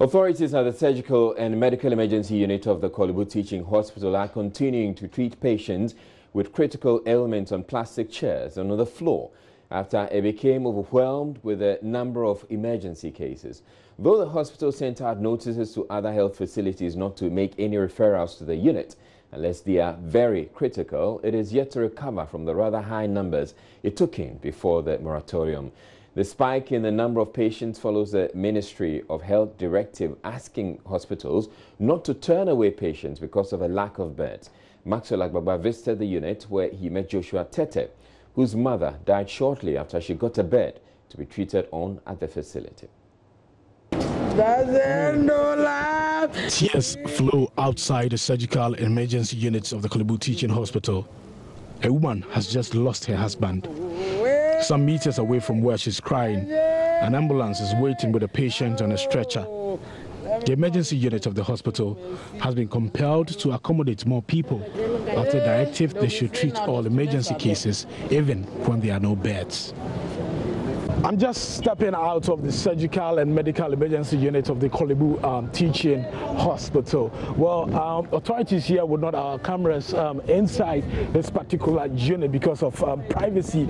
Authorities at the Surgical and Medical Emergency Unit of the Kolebu Teaching Hospital are continuing to treat patients with critical ailments on plastic chairs and on the floor after it became overwhelmed with a number of emergency cases. Though the hospital sent out notices to other health facilities not to make any referrals to the unit unless they are very critical, it is yet to recover from the rather high numbers it took in before the moratorium. The spike in the number of patients follows the Ministry of Health directive asking hospitals not to turn away patients because of a lack of beds. Maxwell Agbagba visited the unit where he met Joshua Tete, whose mother died shortly after she got a bed to be treated on at the facility. Tears flow outside the surgical emergency units of the Kolebu Teaching Hospital. A woman has just lost her husband. Some meters away from where she's crying, an ambulance is waiting with a patient on a stretcher. The emergency unit of the hospital has been compelled to accommodate more people. After the directive, they should treat all emergency cases, even when there are no beds. I'm just stepping out of the surgical and medical emergency unit of the Kolebu Teaching Hospital. Well, authorities here would not allow cameras inside this particular unit because of privacy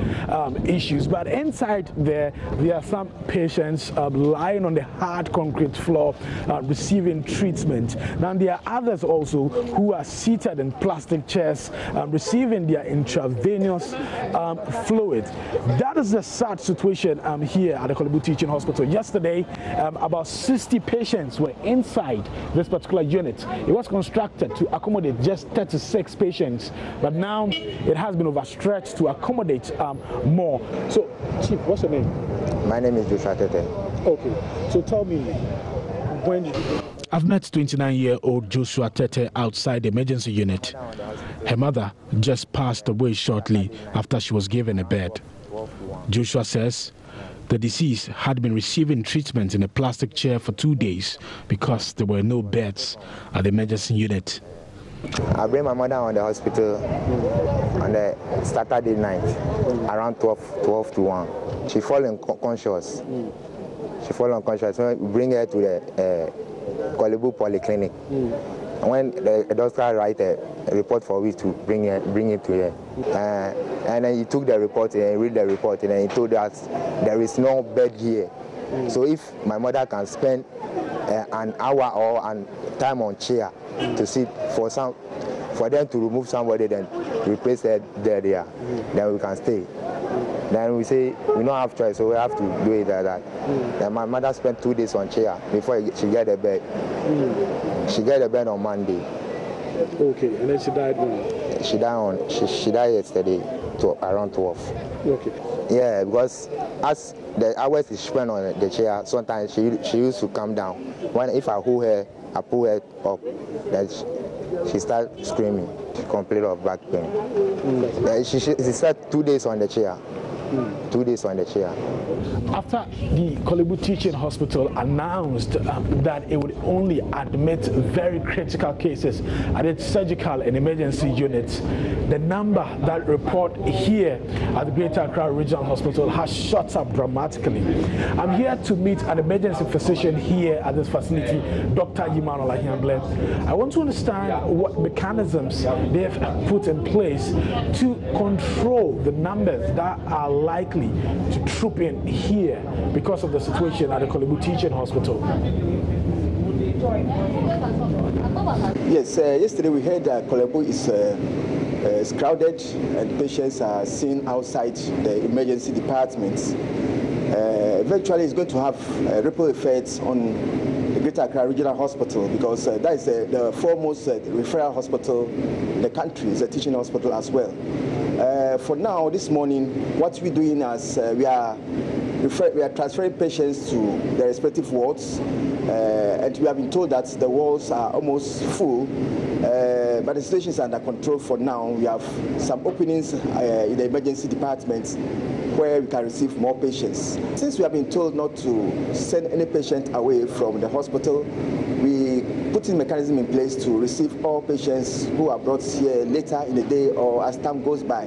issues. But inside there are some patients lying on the hard concrete floor receiving treatment. Now there are others also who are seated in plastic chairs receiving their intravenous fluid. That is the sad situation here at the Kolebu Teaching Hospital. Yesterday, about 60 patients were inside this particular unit. It was constructed to accommodate just 36 patients, but now it has been overstretched to accommodate more. So, Chief, what's your name? My name is Joshua Tete. Okay, so tell me, when did you... I've met 29-year-old Joshua Tete outside the emergency unit. Her mother just passed away shortly after she was given a bed. Joshua says the deceased had been receiving treatment in a plastic chair for 2 days because there were no beds at the emergency unit. I bring my mother on the hospital on the Saturday night around 12 to 1. She fall unconscious. She fall unconscious. So we bring her to the Kolebu Polyclinic. When the doctor write a report for us to bring it to her, and then he took the report and read the report, and then he told us there is no bed here. So if my mother can spend an hour or an time on chair to sit for them to remove somebody, then replace her there, then we can stay. Then we say we don't have choice, so we have to do it like that. Then my mother spent 2 days on chair before she get a bed. She got a bed on Monday. Okay, and then she died when? She died yesterday around 12. Okay. Yeah, because as the hours she spent on the chair, sometimes she used to come down. If I hold her, I pull her up, then she starts screaming. She complained of back pain. She spent 2 days on the chair. 2 days on the chair. After the Kolebu Teaching Hospital announced that it would only admit very critical cases at its surgical and emergency units, the number that report here at the Greater Accra Regional Hospital has shot up dramatically. I'm here to meet an emergency physician here at this facility, Dr. Yiman Olahiamble. I want to understand what mechanisms they have put in place to control the numbers that are likely to troop in here because of the situation at the Kolebu Teaching Hospital. Yes, yesterday we heard that Kolebu is crowded and patients are seen outside the emergency departments. Eventually it's going to have ripple effects on the Greater Accra Regional Hospital because that is the foremost referral hospital in the country. It's a teaching hospital as well. For now, this morning, what we're doing is we are transferring patients to their respective wards, and we have been told that the wards are almost full, but the situation is under control for now. We have some openings in the emergency departments where we can receive more patients. Since we have been told not to send any patient away from the hospital, we put in mechanism in place to receive all patients who are brought here later in the day or as time goes by,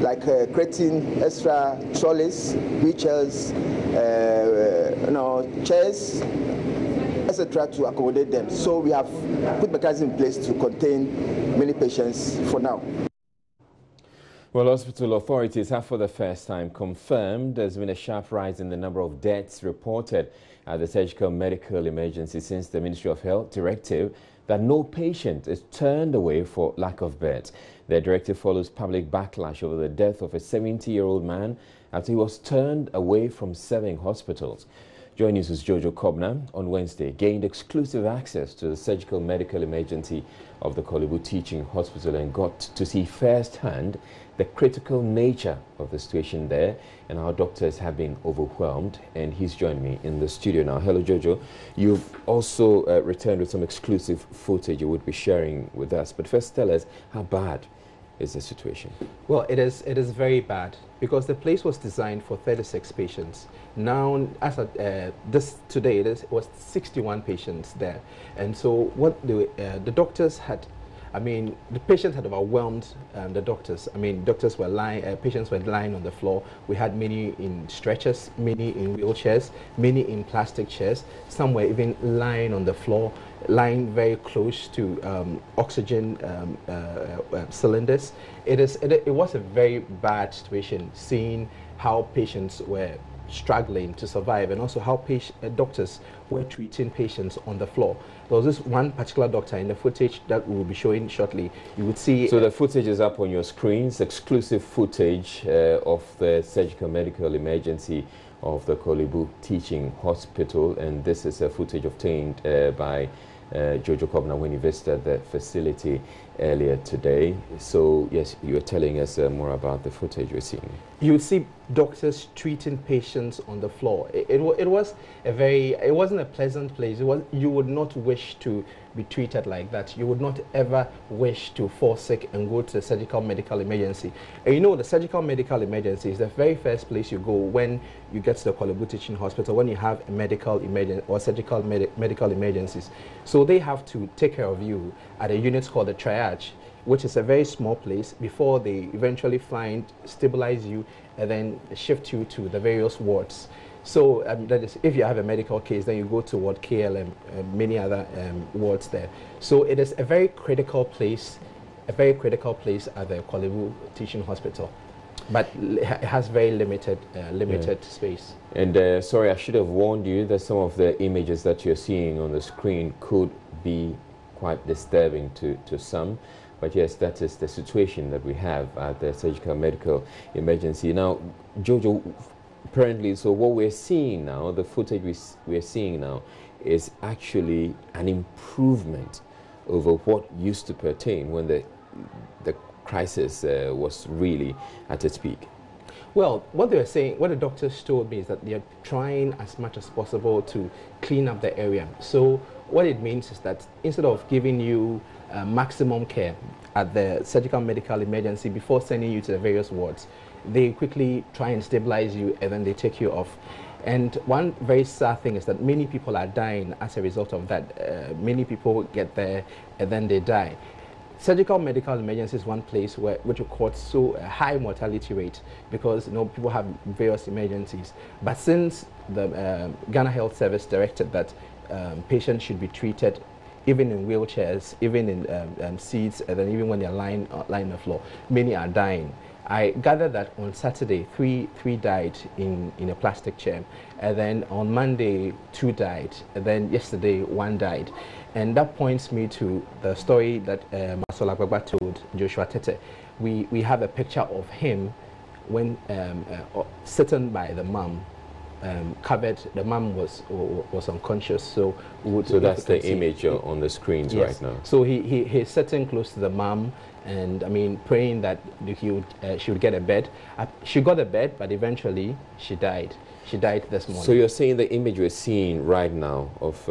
like creating extra trolleys, wheelchairs, chairs, etc., to accommodate them. So we have put mechanisms in place to contain many patients for now. Well, hospital authorities have for the first time confirmed there's been a sharp rise in the number of deaths reported at the surgical medical emergency since the Ministry of Health directive that no patient is turned away for lack of beds. The directive follows public backlash over the death of a 70-year-old man after he was turned away from serving hospitals. Joining us was Jojo Kobna on Wednesday, gained exclusive access to the surgical medical emergency of the Kolebu Teaching Hospital and got to see firsthand the critical nature of the situation there and how doctors have been overwhelmed. And he's joined me in the studio now. Hello, Jojo. You've also returned with some exclusive footage you would be sharing with us. But first, tell us, how bad is the situation? Well, it is very bad because the place was designed for 36 patients. Now, as of today, it was 61 patients there. And so what the doctors had, I mean, the patients had overwhelmed the doctors. I mean, doctors were lying, patients were lying on the floor. We had many in stretchers, many in wheelchairs, many in plastic chairs. Some were even lying on the floor, lying very close to oxygen cylinders. It was a very bad situation, seeing how patients were struggling to survive and also how doctors were treating patients on the floor. There was this one particular doctor in the footage that we will be showing shortly. You would see... So the footage is up on your screens, exclusive footage of the surgical medical emergency of the Kolebu Teaching Hospital, and this is a footage obtained by Jojo Kobna when he visited the facility earlier today. So yes, you were telling us more about the footage you're seeing. You would see doctors treating patients on the floor. It wasn't a pleasant place. You would not wish to be treated like that. You would not ever wish to fall sick and go to a surgical medical emergency. And you know, the surgical medical emergency is the very first place you go when you get to the Kolebu Teaching Hospital, when you have a medical emergency or surgical medical emergencies. So they have to take care of you at a unit called the triage, which is a very small place, before they eventually stabilize you and then shift you to the various wards. So that is, if you have a medical case, then you go to Ward KL and many other wards there. So it is a very critical place at the Kolebu Teaching Hospital. But it has very limited space. And sorry, I should have warned you that some of the images that you're seeing on the screen could be quite disturbing to some. But yes, that is the situation that we have at the surgical medical emergency. Now, Jojo, apparently, so what we're seeing now, the footage we're seeing now, is actually an improvement over what used to pertain when the crisis was really at its peak. Well, what they were saying, what the doctors told me is that they are trying as much as possible to clean up the area. So what it means is that instead of giving you maximum care at the surgical medical emergency before sending you to the various wards, they quickly try and stabilize you and then they take you off. And one very sad thing is that many people are dying as a result of that. Many people get there and then they die. Surgical medical emergency is one place which records so a high mortality rate because people have various emergencies. But since the Ghana Health Service directed that patients should be treated even in wheelchairs, even in seats, and then even when they're lying on the floor, many are dying. I gathered that on Saturday, three died in a plastic chair, and then on Monday, 2 died, and then yesterday, 1 died. And that points me to the story that Masola Gbagba told Joshua Tete. We have a picture of him when sitting by the mum, covered. The mum was unconscious. So that's the image on the screens right now. So he's sitting close to the mum, and I mean praying that she would get a bed. She got a bed, but eventually she died. She died this morning. So you're saying the image we're seeing right now of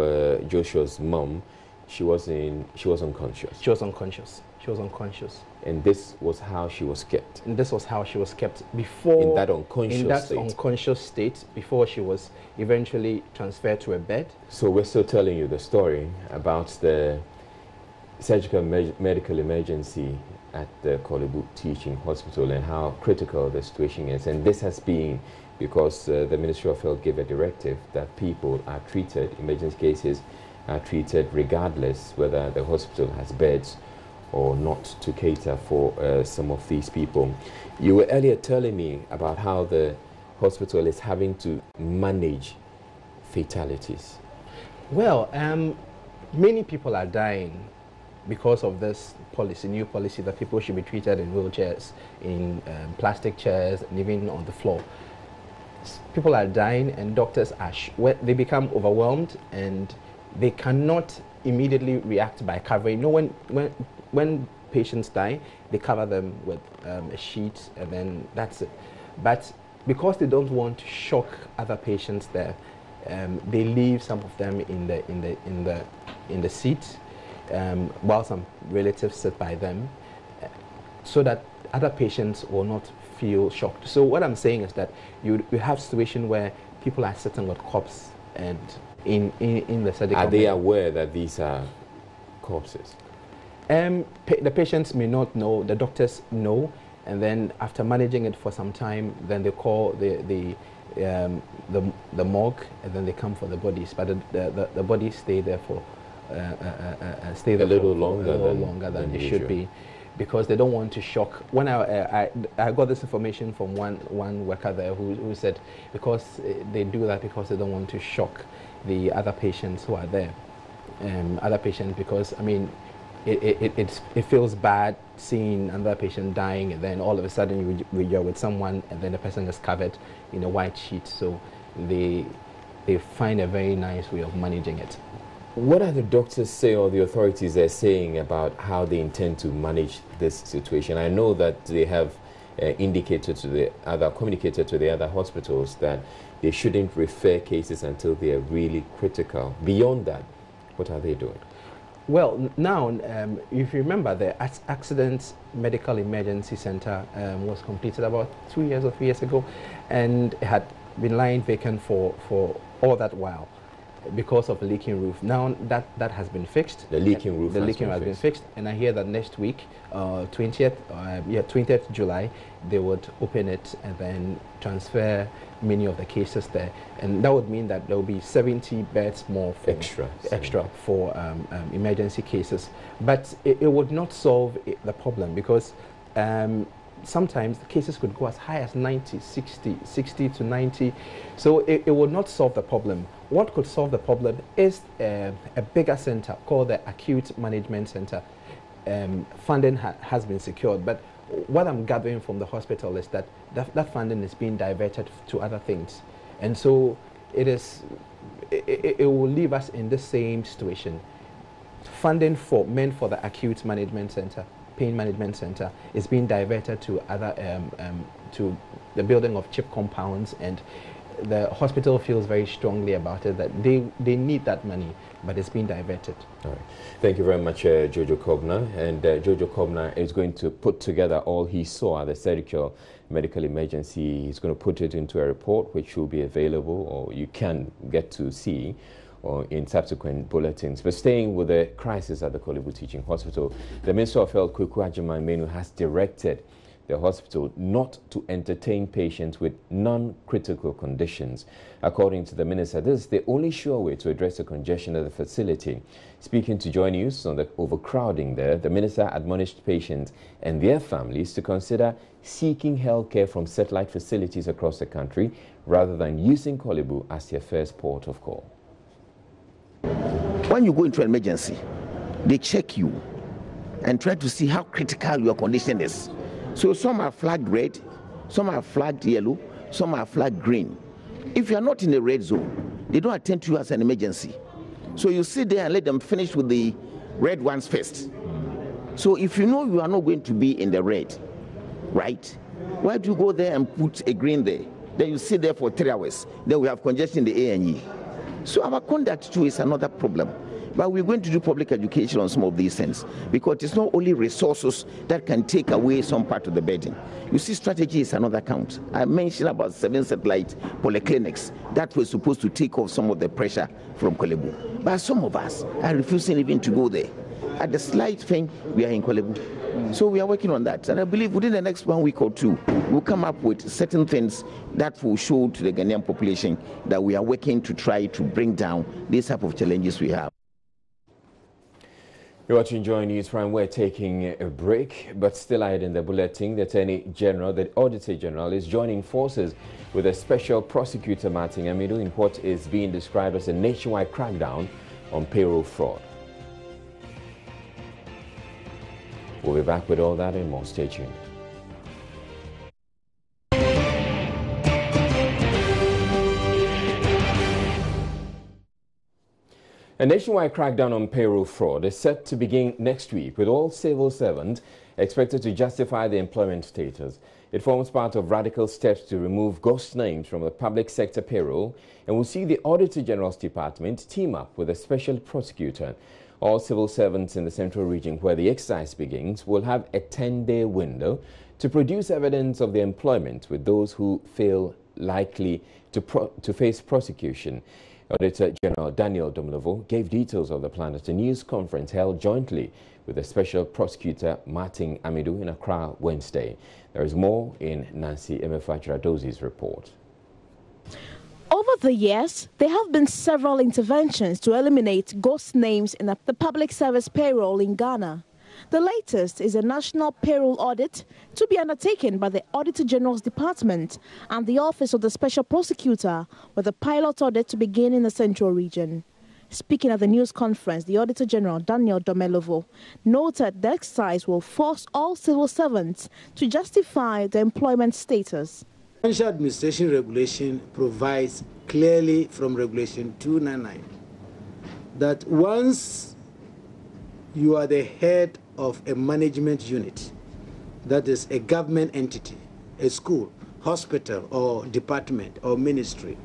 Joshua's mum, she was unconscious. She was unconscious. She was unconscious. And this was how she was kept. And this was how she was kept before. In that unconscious state, before she was eventually transferred to a bed. So we're still telling you the story about the surgical medical emergency at the Kolebu Teaching Hospital and how critical the situation is. And this has been because the Ministry of Health gave a directive that people are treated, emergency cases are treated regardless whether the hospital has beds or not to cater for some of these people. You were earlier telling me about how the hospital is having to manage fatalities. Well, many people are dying because of this policy, new policy that people should be treated in wheelchairs, in plastic chairs, and even on the floor. People are dying, and doctors are they become overwhelmed, and they cannot immediately react by covering. You know, when patients die, they cover them with a sheet, and then that's it. But because they don't want to shock other patients there, they leave some of them in the seat, while some relatives sit by them, so that other patients will not feel shocked. So what I'm saying is that you have a situation where people are sitting with corpses and in the surgical. Are they aware that these are corpses? The patients may not know. The doctors know, and then after managing it for some time, then they call the morgue, and then they come for the bodies. But the bodies stay there for a little longer than they should be, because they don't want to shock. When I got this information from one worker there who said because they do that because they don't want to shock the other patients who are there, other patients, because I mean it feels bad seeing another patient dying, and then all of a sudden you're with someone, and then the person is covered in a white sheet. So they find a very nice way of managing it. What are the doctors say, or the authorities are saying about how they intend to manage this situation? I know that they have communicated to the other hospitals that they shouldn't refer cases until they are really critical. Beyond that, what are they doing? Well, now, if you remember, the Accident Medical Emergency Center was completed about 2 years or 3 years ago, and it had been lying vacant for all that while because of a leaking roof. Now that has been fixed. The leaking roof has been fixed, and I hear that next week, 20th July, they would open it and then transfer many of the cases there, and that would mean that there will be 70 beds more for extra for emergency cases. But it would not solve the problem, because sometimes the cases could go as high as 90, 60 to 90. So it would not solve the problem. What could solve the problem is a bigger center called the Acute Management Center. Funding has been secured, but what I'm gathering from the hospital is that that funding is being diverted to other things. And so it will leave us in the same situation. Funding meant for the Acute Management Center, Pain Management Center, is being diverted to other to the building of CHIP compounds, and the hospital feels very strongly about it, that they need that money, but it's being diverted. All right. Thank you very much, Jojo Kobna. And Jojo Kobna is going to put together all he saw at the surgical medical emergency. He's going to put it into a report which will be available, or you can get to see, or in subsequent bulletins. But staying with the crisis at the Korle Bu Teaching Hospital, the Minister of Health, Kweku Agyeman-Manu, has directed the hospital not to entertain patients with non-critical conditions. According to the minister, this is the only sure way to address the congestion at the facility. Speaking to Joy News on the overcrowding there, the minister admonished patients and their families to consider seeking health care from satellite facilities across the country rather than using Korle Bu as their first port of call. When you go into an emergency, they check you and try to see how critical your condition is. So some are flagged red, some are flagged yellow, some are flagged green. If you are not in the red zone, they don't attend to you as an emergency. So you sit there and let them finish with the red ones first. So if you know you are not going to be in the red, right, why do you go there and put a green there? Then you sit there for 3 hours. Then we have congestion in the A&E. So our conduct too is another problem. But we're going to do public education on some of these things, because it's not only resources that can take away some part of the burden. You see, strategy is another count. I mentioned about 7 satellite polyclinics that were supposed to take off some of the pressure from Korle Bu. But some of us are refusing even to go there. At the slight thing, we are in Korle Bu. So we are working on that. And I believe within the next 1 week or 2, we'll come up with certain things that will show to the Ghanaian population that we are working to try to bring down these type of challenges we have. You are to enjoy News Prime. We're taking a break, but still ahead in the bulletin, the Attorney General, the Auditor General, is joining forces with a special prosecutor, Martin Amidu, in what is being described as a nationwide crackdown on payroll fraud. We'll be back with all that and more. Stay tuned. A nationwide crackdown on payroll fraud is set to begin next week, with all civil servants expected to justify their employment status. It forms part of radical steps to remove ghost names from the public sector payroll and will see the Auditor General's Department team up with a special prosecutor. All civil servants in the central region where the exercise begins will have a 10-day window to produce evidence of their employment with those who feel likely to face prosecution. Auditor General Daniel Domelevo gave details of the plan at a news conference held jointly with the Special Prosecutor Martin Amidu in Accra Wednesday. There is more in Nancy Emefachiradozi's report. Over the years, there have been several interventions to eliminate ghost names in the public service payroll in Ghana. The latest is a national payroll audit to be undertaken by the Auditor General's Department and the Office of the Special Prosecutor, with a pilot audit to begin in the Central Region. Speaking at the news conference, the Auditor General, Daniel Domelevo, noted the exercise will force all civil servants to justify their employment status. Financial Administration Regulation provides clearly from Regulation 299 that once you are the head of a management unit, that is a government entity, a school, hospital or department or ministry,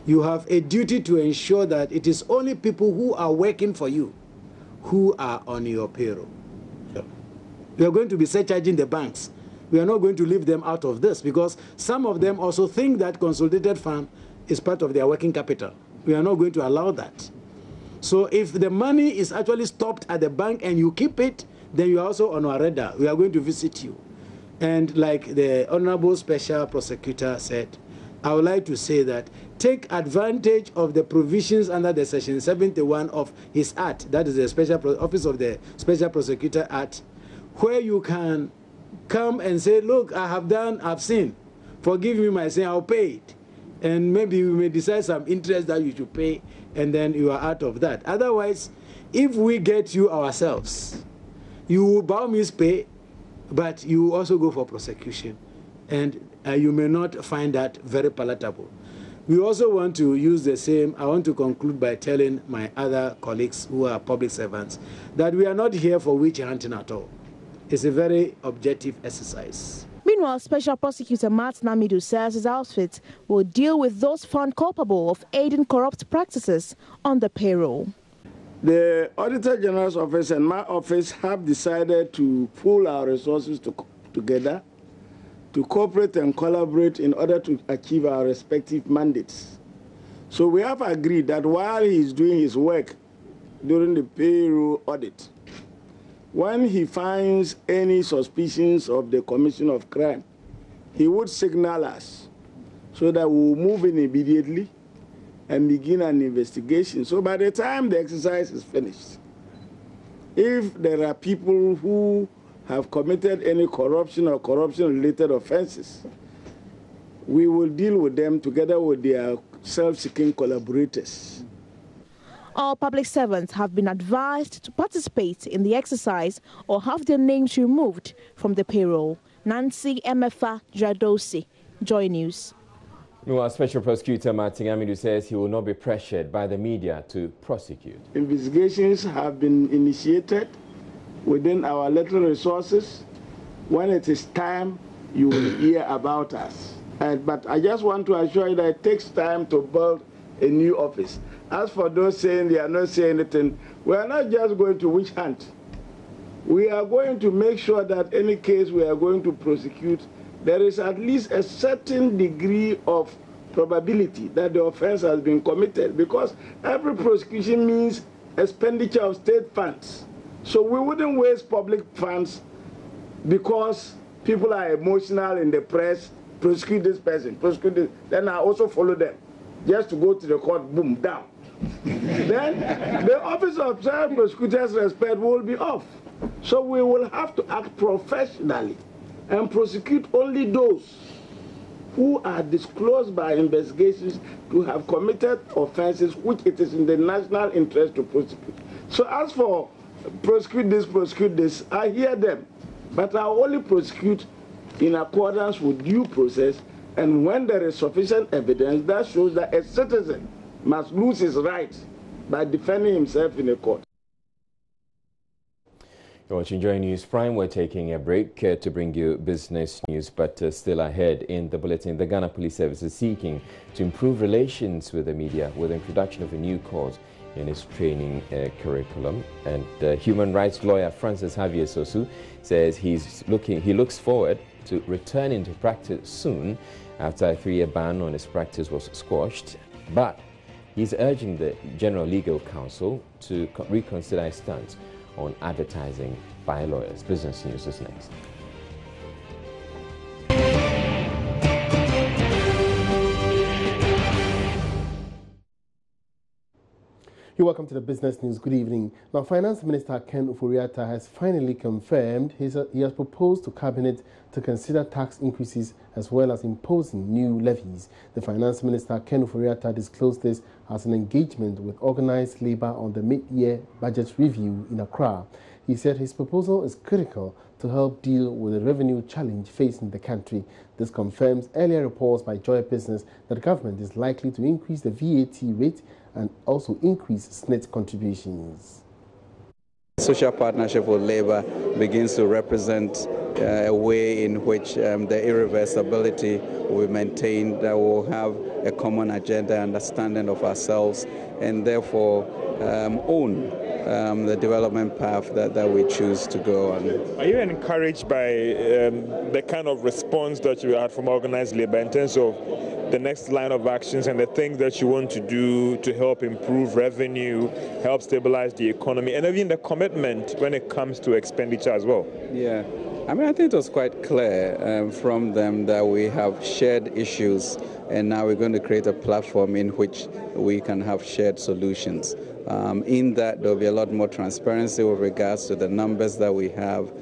you have a duty to ensure that it is only people who are working for you who are on your payroll. We are going to be surcharging the banks. We are not going to leave them out of this because some of them also think that consolidated fund is part of their working capital. We are not going to allow that. So if the money is actually stopped at the bank and you keep it, then you are also on our radar. We are going to visit you. And like the Honorable Special Prosecutor said, I would like to say that take advantage of the provisions under the Section 71 of his Act, that is the Office of the Special Prosecutor Act, where you can come and say, look, I've seen. Forgive me my sin, I'll pay it. And maybe we may decide some interest that you should pay, and then you are out of that. Otherwise, if we get you ourselves, you will by all means pay, but you will also go for prosecution. And you may not find that very palatable. We also want to use the same. I want to conclude by telling my other colleagues who are public servants that we are not here for witch hunting at all. It's a very objective exercise. Meanwhile, Special Prosecutor Martin Amidu says his outfit will deal with those found culpable of aiding corrupt practices on the payroll. The Auditor General's office and my office have decided to pool our resources together to cooperate and collaborate in order to achieve our respective mandates. So we have agreed that while he is doing his work during the payroll audit, when he finds any suspicions of the commission of crime, he would signal us so that we will move in immediately and begin an investigation. So by the time the exercise is finished, if there are people who have committed any corruption or corruption-related offenses, we will deal with them together with their self-seeking collaborators. All public servants have been advised to participate in the exercise or have their names removed from the payroll. Nancy Emefachiradozi, Joy News. Meanwhile, Special Prosecutor Martin Amidu says he will not be pressured by the media to prosecute. Investigations have been initiated within our little resources. When it is time, you will hear about us. But I just want to assure you that it takes time to build a new office. As for those saying they are not saying anything, we are not just going to witch hunt. We are going to make sure that any case we are going to prosecute, there is at least a certain degree of probability that the offense has been committed, because every prosecution means expenditure of state funds. So we wouldn't waste public funds because people are emotional in the press, prosecute this person, prosecute this, then I also follow them, just to go to the court, boom, down. then the Office of Child Prosecutors Respect will be off. So we will have to act professionally and prosecute only those who are disclosed by investigations to have committed offenses which it is in the national interest to prosecute. So as for prosecute this, I hear them, but I only prosecute in accordance with due process, and when there is sufficient evidence that shows that a citizen must lose his rights by defending himself in a court. You're watching Joy News Prime. We're taking a break to bring you business news, but still ahead in the bulletin, the Ghana Police Service is seeking to improve relations with the media with the introduction of a new course in its training curriculum. And human rights lawyer Francis Javier Sosu says he looks forward to returning to practice soon after a 3-year ban on his practice was squashed. But he's urging the General Legal Counsel to reconsider his stance on advertising by lawyers. Business News is next. You're welcome to the Business News. Good evening. Now, Finance Minister Ken Ofori-Atta has finally confirmed he has proposed to Cabinet to consider tax increases as well as imposing new levies. The Finance Minister Ken Ofori-Atta disclosed this as an engagement with organized labour on the mid-year budget review in Accra. He said his proposal is critical to help deal with the revenue challenge facing the country. This confirms earlier reports by Joy Business that the government is likely to increase the VAT rate and also increase SNET contributions. Social partnership with Labour begins to represent a way in which the irreversibility will be maintained, that we'll have a common agenda, understanding of ourselves, and therefore own the development path that we choose to go on. Are you encouraged by the kind of response that you had from organized labour in terms of the next line of actions and the things that you want to do to help improve revenue, help stabilize the economy, and even the commitment when it comes to expenditure as well? Yeah. I mean, I think it was quite clear from them that we have shared issues, and now we're going to create a platform in which we can have shared solutions. In that, there'll be a lot more transparency with regards to the numbers that we have.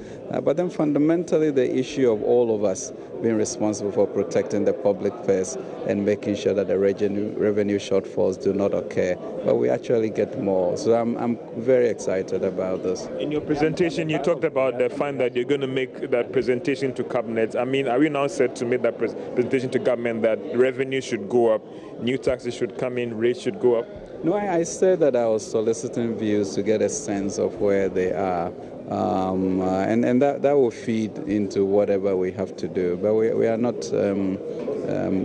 But then fundamentally, the issue of all of us being responsible for protecting the public purse and making sure that the revenue shortfalls do not occur, but we actually get more. So I'm very excited about this. In your presentation, you talked about the fact that you're going to make that presentation to Cabinet. I mean, are we now set to make that presentation to government that revenue should go up, new taxes should come in, rates should go up? No, I said that I was soliciting views to get a sense of where they are, and that will feed into whatever we have to do. But we are not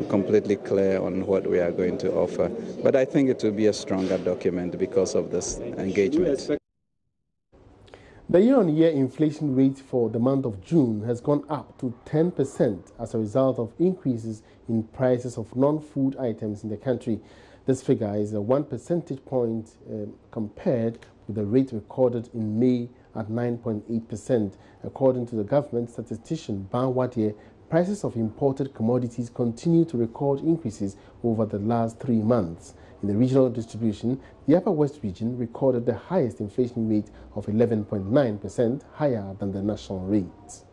completely clear on what we are going to offer. But I think it will be a stronger document because of this engagement. The year-on-year inflation rate for the month of June has gone up to 10% as a result of increases in prices of non-food items in the country. This figure is a 1 percentage point compared with the rate recorded in May at 9.8%. According to the government statistician Ban Wadier, prices of imported commodities continue to record increases over the last 3 months. In the regional distribution, the Upper West region recorded the highest inflation rate of 11.9%, higher than the national rate.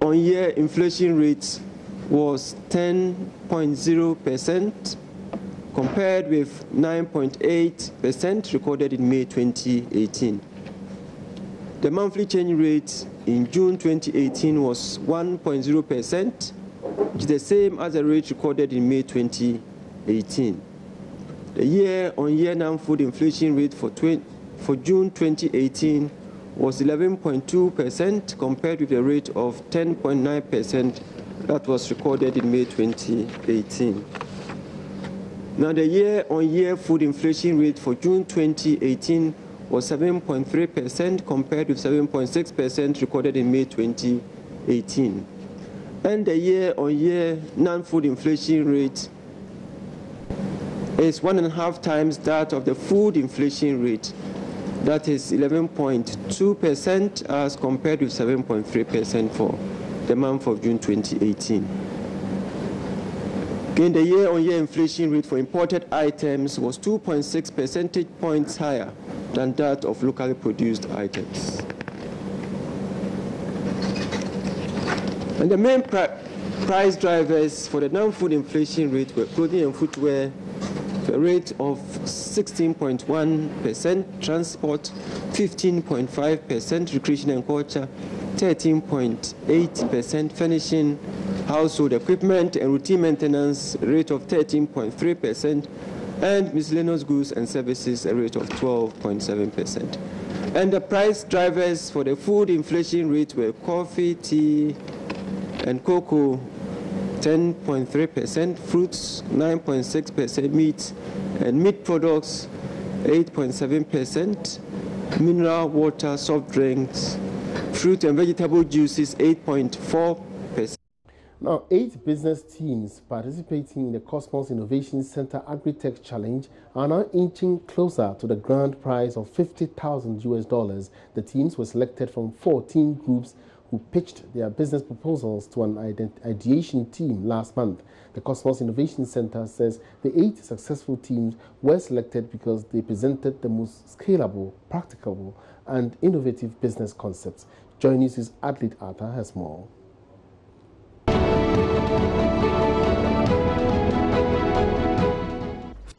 On-year inflation rate was 10.0%. compared with 9.8% recorded in May 2018. The monthly change rate in June 2018 was 1.0%, which is the same as the rate recorded in May 2018. The year-on-year non-food inflation rate for June 2018 was 11.2% compared with the rate of 10.9% that was recorded in May 2018. Now, the year-on-year food inflation rate for June 2018 was 7.3% compared with 7.6% recorded in May 2018. And the year-on-year non-food inflation rate is 1.5 times that of the food inflation rate. That is 11.2% as compared with 7.3% for the month of June 2018. Again, the year-on-year inflation rate for imported items was 2.6 percentage points higher than that of locally produced items. And the main price drivers for the non-food inflation rate were clothing and footwear, a rate of 16.1%, transport 15.5%, recreation and culture 13.8%, furnishing, household equipment and routine maintenance rate of 13.3%, and miscellaneous goods and services a rate of 12.7%. And the price drivers for the food inflation rate were coffee, tea, and cocoa 10.3%, fruits 9.6%, meat and meat products 8.7%, mineral water, soft drinks, fruit and vegetable juices 8.4%. Now, 8 business teams participating in the Cosmos Innovation Center Agrotech Challenge are now inching closer to the grand prize of $50,000. The teams were selected from 14 groups who pitched their business proposals to an ideation team last month. The Cosmos Innovation Center says the 8 successful teams were selected because they presented the most scalable, practicable, and innovative business concepts. Joining us, Adelaide Arthur has more.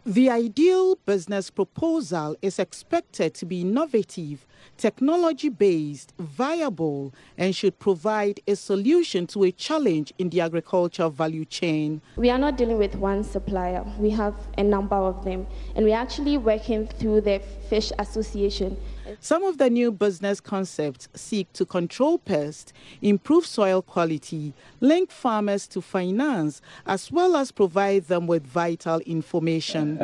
The ideal business proposal is expected to be innovative, technology-based, viable, and should provide a solution to a challenge in the agriculture value chain. We are not dealing with one supplier. We have a number of them, and we're actually working through the Fish Association. Some of the new business concepts seek to control pests, improve soil quality, link farmers to finance, as well as provide them with vital information.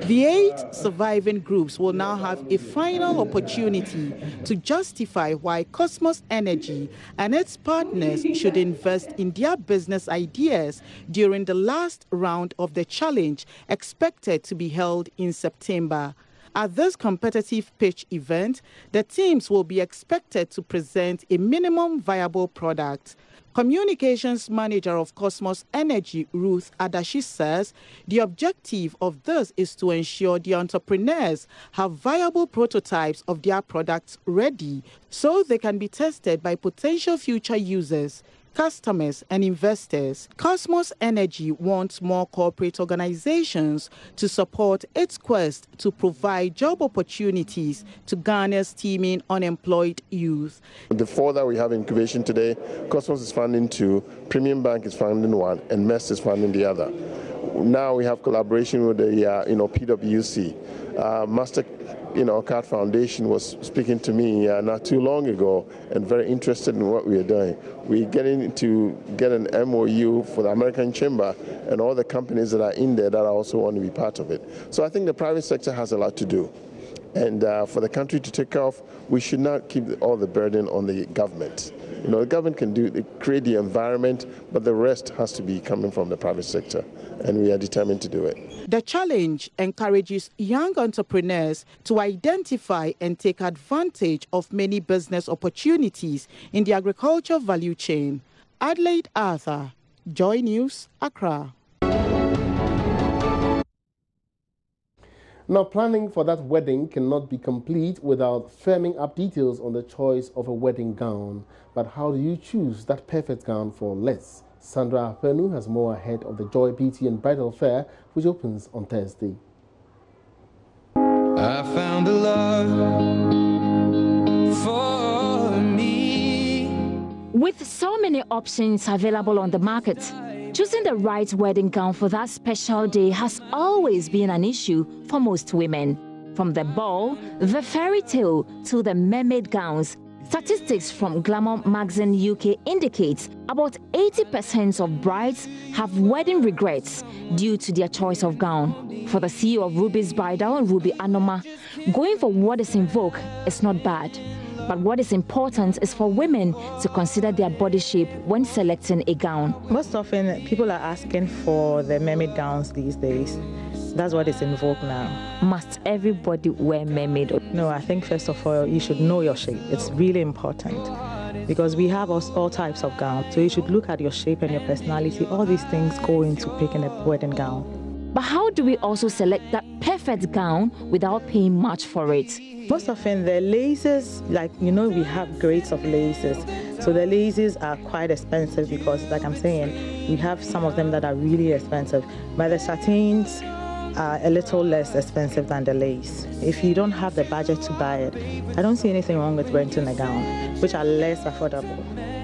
The 8 surviving groups will now have a final opportunity to justify why Cosmos Energy and its partners should invest in their business ideas during the last round of the challenge, expected to be held in September. At this competitive pitch event, the teams will be expected to present a minimum viable product. Communications Manager of Cosmos Energy, Ruth Adashi, says the objective of this is to ensure the entrepreneurs have viable prototypes of their products ready so they can be tested by potential future users, customers and investors. Cosmos Energy wants more corporate organizations to support its quest to provide job opportunities to Ghana's teeming unemployed youth. The 4 that we have in incubation today, Cosmos is funding 2, Premium Bank is funding 1, and MEST is funding the other. Now we have collaboration with the PwC. Master Card Foundation was speaking to me not too long ago and very interested in what we are doing. We're getting to get an MOU for the American Chamber and all the companies that are in there that also want to be part of it. So I think the private sector has a lot to do. And for the country to take off, we should not keep all the burden on the government. The government can create the environment, but the rest has to be coming from the private sector, and we are determined to do it. The challenge encourages young entrepreneurs to identify and take advantage of many business opportunities in the agriculture value chain. Adelaide Arthur, Joy News, Accra. Now, planning for that wedding cannot be complete without firming up details on the choice of a wedding gown. But how do you choose that perfect gown for less? Sandra Apenu has more ahead of the Joy Beauty and Bridal Fair, which opens on Thursday. I found a love for me. With so many options available on the market, choosing the right wedding gown for that special day has always been an issue for most women. From the ball, the fairy tale, to the mermaid gowns, statistics from Glamour Magazine UK indicates about 80% of brides have wedding regrets due to their choice of gown. For the CEO of Ruby's Bridal, Ruby Anoma, going for what is in vogue is not bad. But what is important is for women to consider their body shape when selecting a gown. Most often, people are asking for the mermaid gowns these days. That's what is in vogue now. Must everybody wear mermaid? No, I think first of all, you should know your shape. It's really important. because we have all types of gowns. So you should look at your shape and your personality. All these things go into picking a wedding gown. But how do we also select that perfect gown without paying much for it? Most often the laces, like, you know, we have grades of laces. So the laces are quite expensive because, like I'm saying, we have some of them that are really expensive. But the satins are a little less expensive than the lace. If you don't have the budget to buy it, I don't see anything wrong with renting a gown, which are less affordable.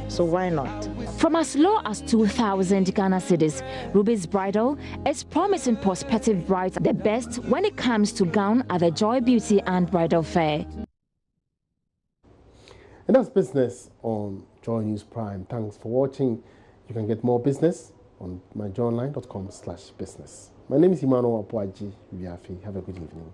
So why not? From as low as 2,000 Ghana cedis, Ruby's Bridal is promising prospective brides the best when it comes to gown at the Joy Beauty and Bridal Fair. And that's business on Joy News Prime. Thanks for watching. You can get more business on myjoyonline.com/business. My name is Emmanuel Apuaji Viafi. Have a good evening.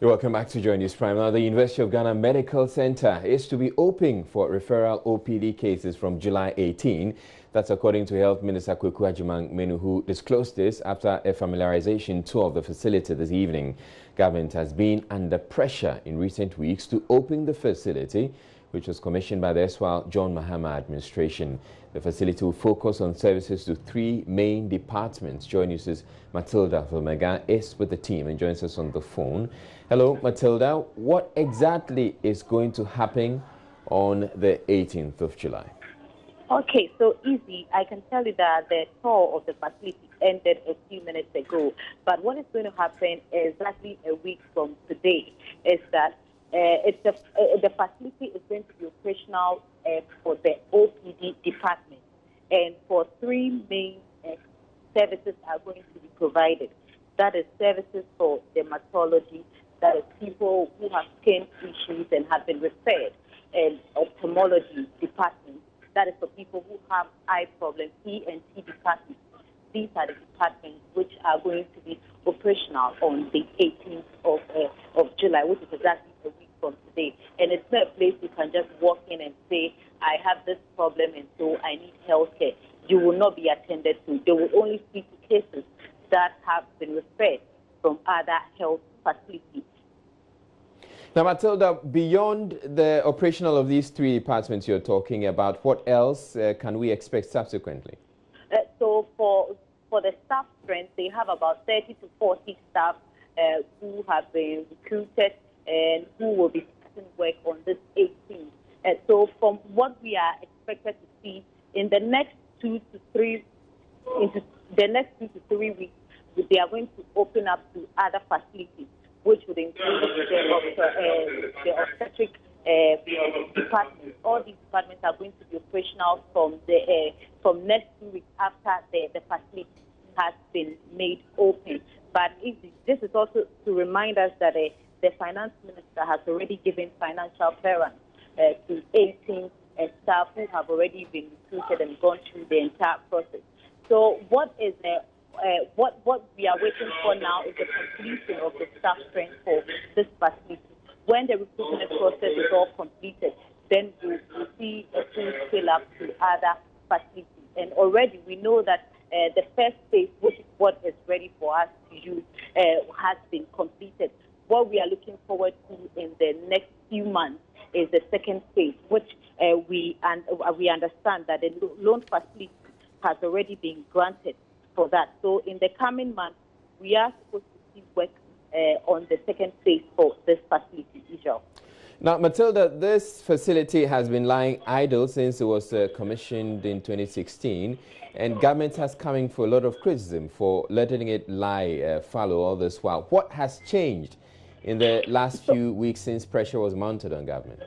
You're welcome back to Joy News Prime. Now, the University of Ghana Medical Center is to be open for referral OPD cases from July 18. That's according to Health Minister Kweku Agyeman Menu, who disclosed this after a familiarization tour of the facility this evening. Government has been under pressure in recent weeks to open the facility, which was commissioned by the erstwhile John Mahama administration. The facility will focus on services to 3 main departments. Joy News' Matilda Vilmega is with the team and joins us on the phone. Hello, Matilda. What exactly is going to happen on the 18th of July? Okay, so easy. I can tell you that the tour of the facility ended a few minutes ago. But what is going to happen exactly a week from today is that the facility is going to be operational for the OPD department, and for 3 main services are going to be provided. That is services for dermatology, that is people who have skin issues and have been referred, and ophthalmology department, that is for people who have eye problems, ENT department. These are the departments which are going to be operational on the 18th of July, which is exactly a week from today. And it's not a place you can just walk in and say, I have this problem and so I need health care. You will not be attended to. They will only speak to cases that have been referred from other health facilities. Now, Matilda, beyond the operational of these 3 departments you're talking about, what else can we expect subsequently? So for the staff strength, they have about 30 to 40 staff who have been recruited and who will be starting work on this 18th. So from what we are expected to see in the next 2 to 3 weeks, they are going to open up to other facilities, which would include the obstetric department. All these departments are going to be operational from next 2 weeks after the facility has been made open. But this is also to remind us that the finance minister has already given financial clearance to 18 staff who have already been recruited and gone through the entire process. So what we are waiting for now is the completion of the staff strength for this facility. When the recruitment process is all completed, then we'll see a full scale up to other facilities. And already we know that the first phase, which is what is ready for us to use, has been completed. What we are looking forward to in the next few months is the second phase, which we understand that the loan facility has already been granted for that. So in the coming months, we are supposed to see work on the second phase for this facility, Israel. Now, Matilda, this facility has been lying idle since it was commissioned in 2016, and government has come in for a lot of criticism for letting it lie fallow all this while. What has changed in the last few weeks since pressure was mounted on government?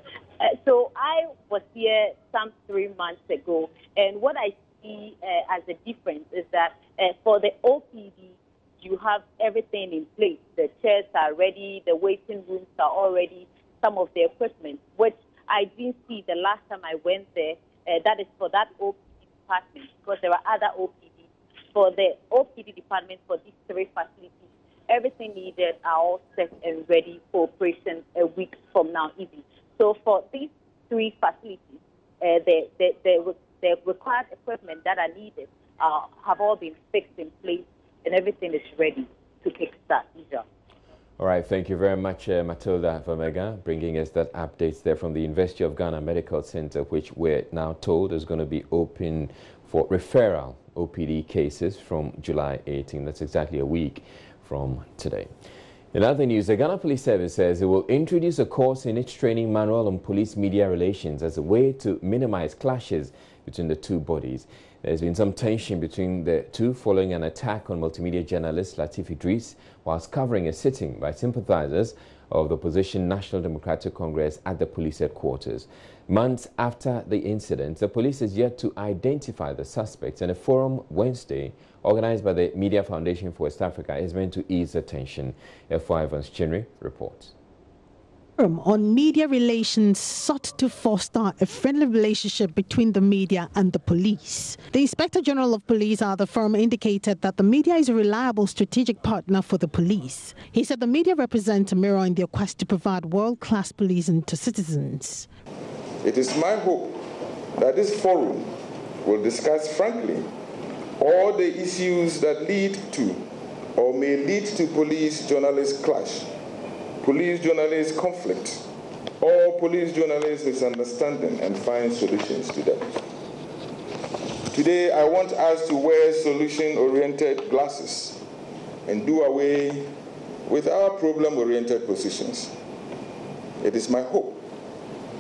So I was here some 3 months ago, and what I see as a difference is that for the OPD, you have everything in place. The chairs are ready, the waiting rooms are all ready, some of the equipment, which I didn't see the last time I went there. That is for that OPD department, because there are other OPDs. For the OPD department, for these 3 facilities, everything needed are all set and ready for operation a week from now, easy. So for these 3 facilities, the required equipment that are needed have all been fixed in place, and everything is ready to kickstart. All right, thank you very much, Matilda Vamega, bringing us that updates there from the University of Ghana Medical Center, which we're now told is going to be open for referral OPD cases from July 18. That's exactly a week from today. In other news, the Ghana Police Service says it will introduce a course in its training manual on police-media relations as a way to minimize clashes between the two bodies. There's been some tension between the two following an attack on multimedia journalist Latif Idris whilst covering a sitting by sympathizers of the opposition National Democratic Congress at the police headquarters. Months after the incident, the police is yet to identify the suspects, and a forum Wednesday organized by the Media Foundation for West Africa is meant to ease the tension. F.Y. Evans Chinri reports. On media relations sought to foster a friendly relationship between the media and the police. The Inspector General of Police at the firm indicated that the media is a reliable strategic partner for the police. He said the media represent a mirror in their quest to provide world-class policing to citizens. It is my hope that this forum will discuss frankly all the issues that lead to or may lead to police-journalist clash, police-journalist conflict, or police-journalist misunderstanding, and find solutions to them. Today, I want us to wear solution-oriented glasses and do away with our problem-oriented positions. It is my hope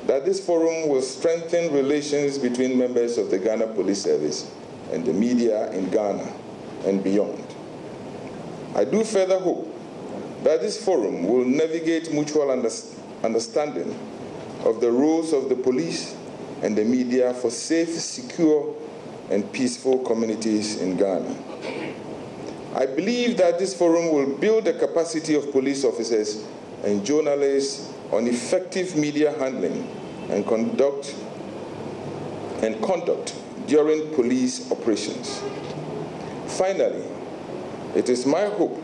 that this forum will strengthen relations between members of the Ghana Police Service and the media in Ghana and beyond. I do further hope that this forum will navigate mutual understanding of the roles of the police and the media for safe, secure, and peaceful communities in Ghana. I believe that this forum will build the capacity of police officers and journalists on effective media handling and conduct during police operations. Finally, it is my hope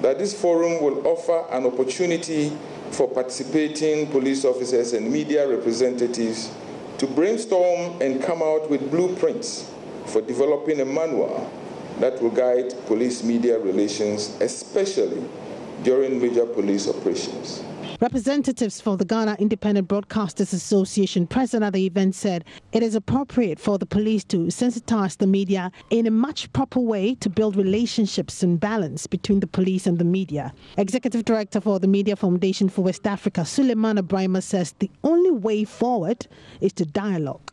that this forum will offer an opportunity for participating police officers and media representatives to brainstorm and come out with blueprints for developing a manual that will guide police-media relations, especially during major police operations. Representatives for the Ghana Independent Broadcasters Association present at the event said it is appropriate for the police to sensitize the media in a much proper way to build relationships and balance between the police and the media. Executive Director for the Media Foundation for West Africa, Suleiman Ibrahima, says the only way forward is to dialogue.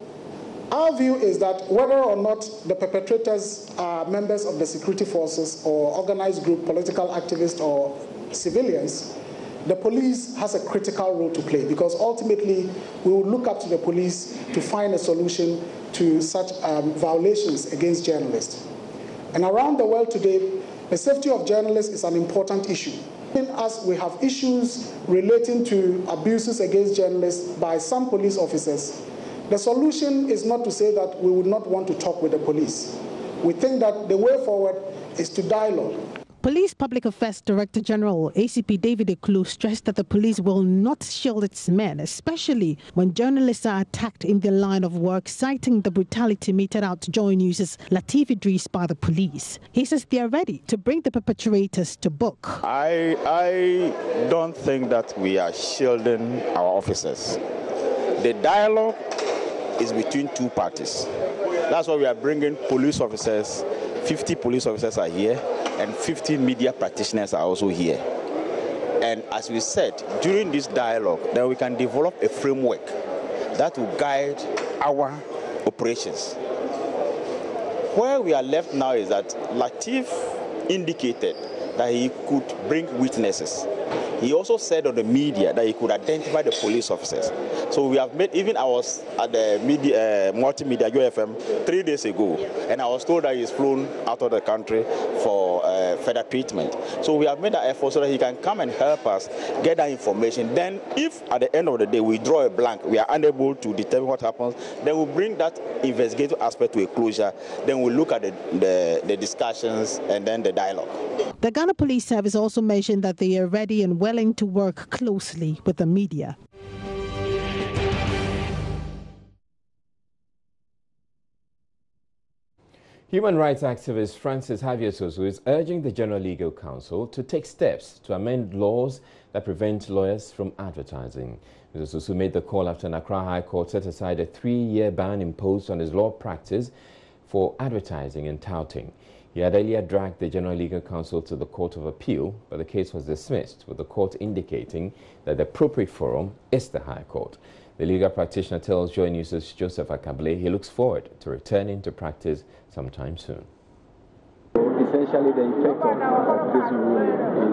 Our view is that whether or not the perpetrators are members of the security forces or organized group, political activists or civilians, the police has a critical role to play, because ultimately we will look up to the police to find a solution to such violations against journalists. And around the world today, the safety of journalists is an important issue. As we have issues relating to abuses against journalists by some police officers, the solution is not to say that we would not want to talk with the police. We think that the way forward is to dialogue. Police Public Affairs Director General ACP David Eklu stressed that the police will not shield its men, especially when journalists are attacked in their line of work, citing the brutality meted out to Joy News' Latif Idris by the police. He says they are ready to bring the perpetrators to book. I don't think that we are shielding our officers. The dialogue is between two parties. That's why we are bringing police officers. 50 police officers are here, and 50 media practitioners are also here. And as we said, during this dialogue, then we can develop a framework that will guide our operations. Where we are left now is that Latif indicated that he could bring witnesses. He also said on the media that he could identify the police officers. So we have made, even I was at the media, multimedia UFM 3 days ago, and I was told that he's flown out of the country for further treatment. So we have made that effort so that he can come and help us get that information. Then if at the end of the day we draw a blank, we are unable to determine what happens, then we'll bring that investigative aspect to a closure. Then we'll look at the discussions and then the dialogue. The Ghana Police Service also mentioned that they are ready and willing to work closely with the media. Human rights activist Francis Javier Soso is urging the General Legal Council to take steps to amend laws that prevent lawyers from advertising. Mr. Soso made the call after an Accra High Court set aside a 3-year ban imposed on his law practice for advertising and touting. He had earlier dragged the General Legal Council to the Court of Appeal, but the case was dismissed, with the court indicating that the appropriate forum is the High Court. The legal practitioner tells Joy News' Joseph Akable he looks forward to returning to practice sometime soon. Essentially, the effect of this ruling is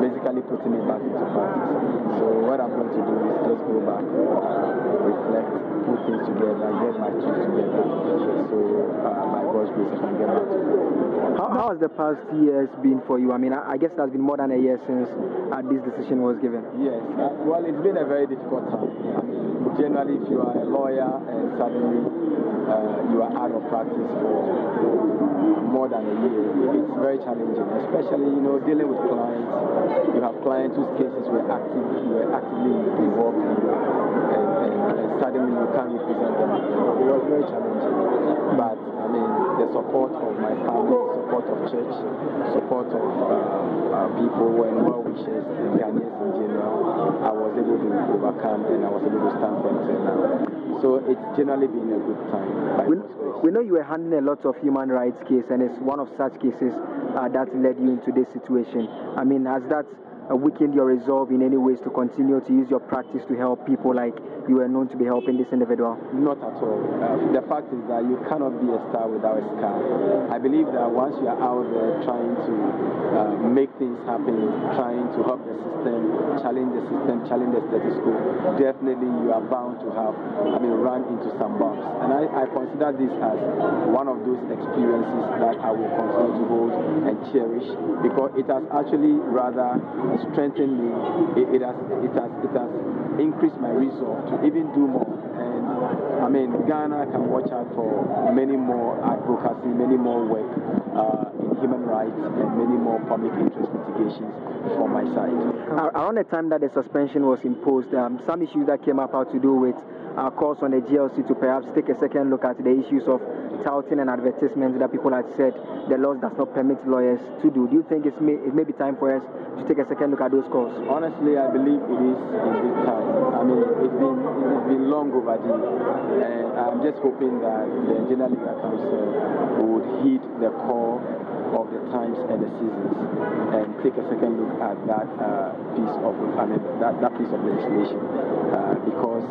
basically putting me back into practice. So what I'm going to do is just go back, reflect, put things together, get my tools together. So by God's grace, I can get back to it. How has the past years been for you? I mean, I guess that's been more than a year since this decision was given. Yes, well, it's been a very difficult time. I mean, generally, if you are a lawyer and suddenly you are out of practice for more than a year, it's very challenging, especially, dealing with clients. You have clients whose cases were actively involved in, and suddenly you can't represent them. It was very challenging. But, I mean, the support of my family, support of church, support of people and well-wishers and Ghanaians in general, I was able to overcome and I was able to stand for until now. So it's generally been a good time. We know you were handling a lot of human rights cases, and it's one of such cases that led you into this situation. I mean, has that weakened your resolve in any ways to continue to use your practice to help people like you were known to be helping this individual? Not at all. The fact is that you cannot be a star without a scar. I believe that once you are out there trying to make things happen, trying to help the system, challenge the status quo, definitely you are bound to have, run into some bumps. And I consider this as one of those experiences that I will continue to hold and cherish, because it has actually rather strengthened me. It has increased my resolve to even do more. And Ghana can watch out for many more advocacy, many more work in human rights, and many more public interest litigations from my side. Around the time that the suspension was imposed, some issues that came up had to do with calls on the GLC to perhaps take a second look at the issues of touting and advertisements that people had said the law does not permit lawyers to do. Do you think it may be time for us to take a second look at those calls? Honestly, I believe it is a good time. It's been long overdue, and I'm just hoping that the General Legal Council would heed the call of the times and the seasons and take a second look at that piece of legislation, because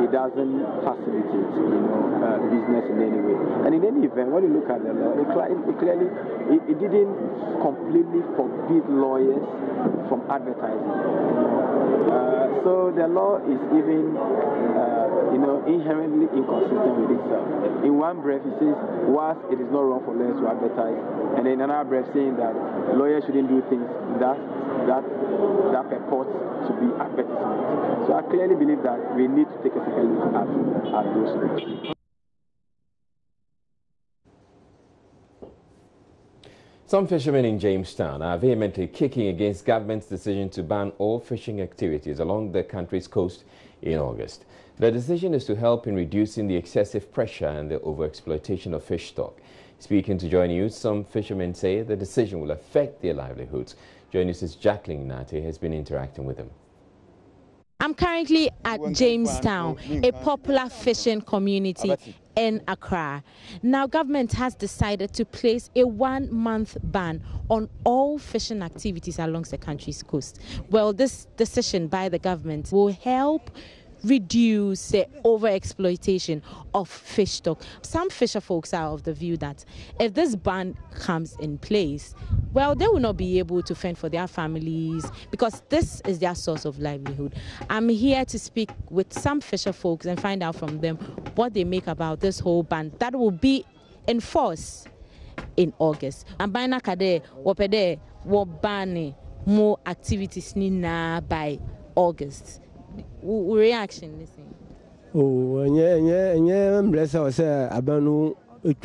it doesn't facilitate, business in any way. And in any event, when you look at the law, it didn't completely forbid lawyers from advertising. So the law is even, inherently inconsistent with itself. In one breath, it says, whilst it is not wrong for lawyers to advertise, and in another breath saying that lawyers shouldn't do things that purports to be advertisement. So I clearly believe that we need to take a second look at those things. Some fishermen in Jamestown are vehemently kicking against government's decision to ban all fishing activities along the country's coast in August. The decision is to help in reducing the excessive pressure and the overexploitation of fish stock. Speaking to Joy News, some fishermen say the decision will affect their livelihoods. Joy News' Jacqueline Nate has been interacting with them. I'm currently at Jamestown, a popular fishing community in Accra. Now, government has decided to place a 1-month ban on all fishing activities along the country's coast. Well, this decision by the government will help reduce the overexploitation of fish stock. Some fisher folks are of the view that if this ban comes in place, well, they will not be able to fend for their families because this is their source of livelihood. I'm here to speak with some fisher folks and find out from them what they make about this whole ban that will be in force in August. And by nakade wopede wo ban more activities nina by August. Reaction, listen. Oh, yeah, bless us, Abanu It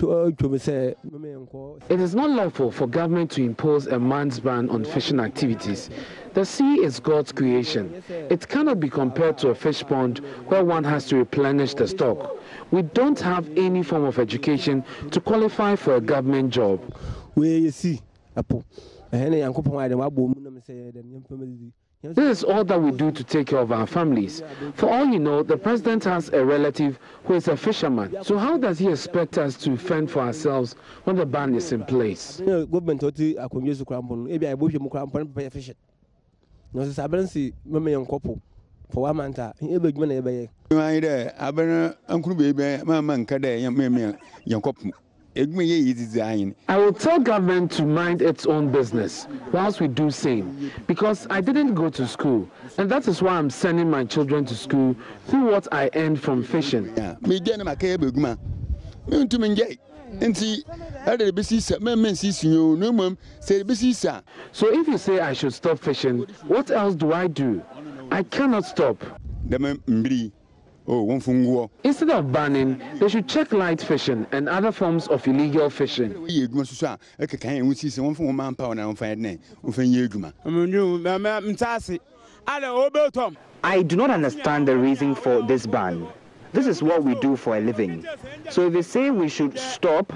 is not lawful for government to impose a man's ban on fishing activities. The sea is God's creation. It cannot be compared to a fish pond where one has to replenish the stock. We don't have any form of education to qualify for a government job. This is all that we do to take care of our families. For all you know, the president has a relative who is a fisherman. So how does he expect us to fend for ourselves when the ban is in place? I will tell government to mind its own business whilst we do same, because I didn't go to school, and that is why I'm sending my children to school through what I earned from fishing. So if you say I should stop fishing, what else do I do? I cannot stop. Instead of banning, they should check light fishing and other forms of illegal fishing. I do not understand the reason for this ban. This is what we do for a living. So if they say we should stop,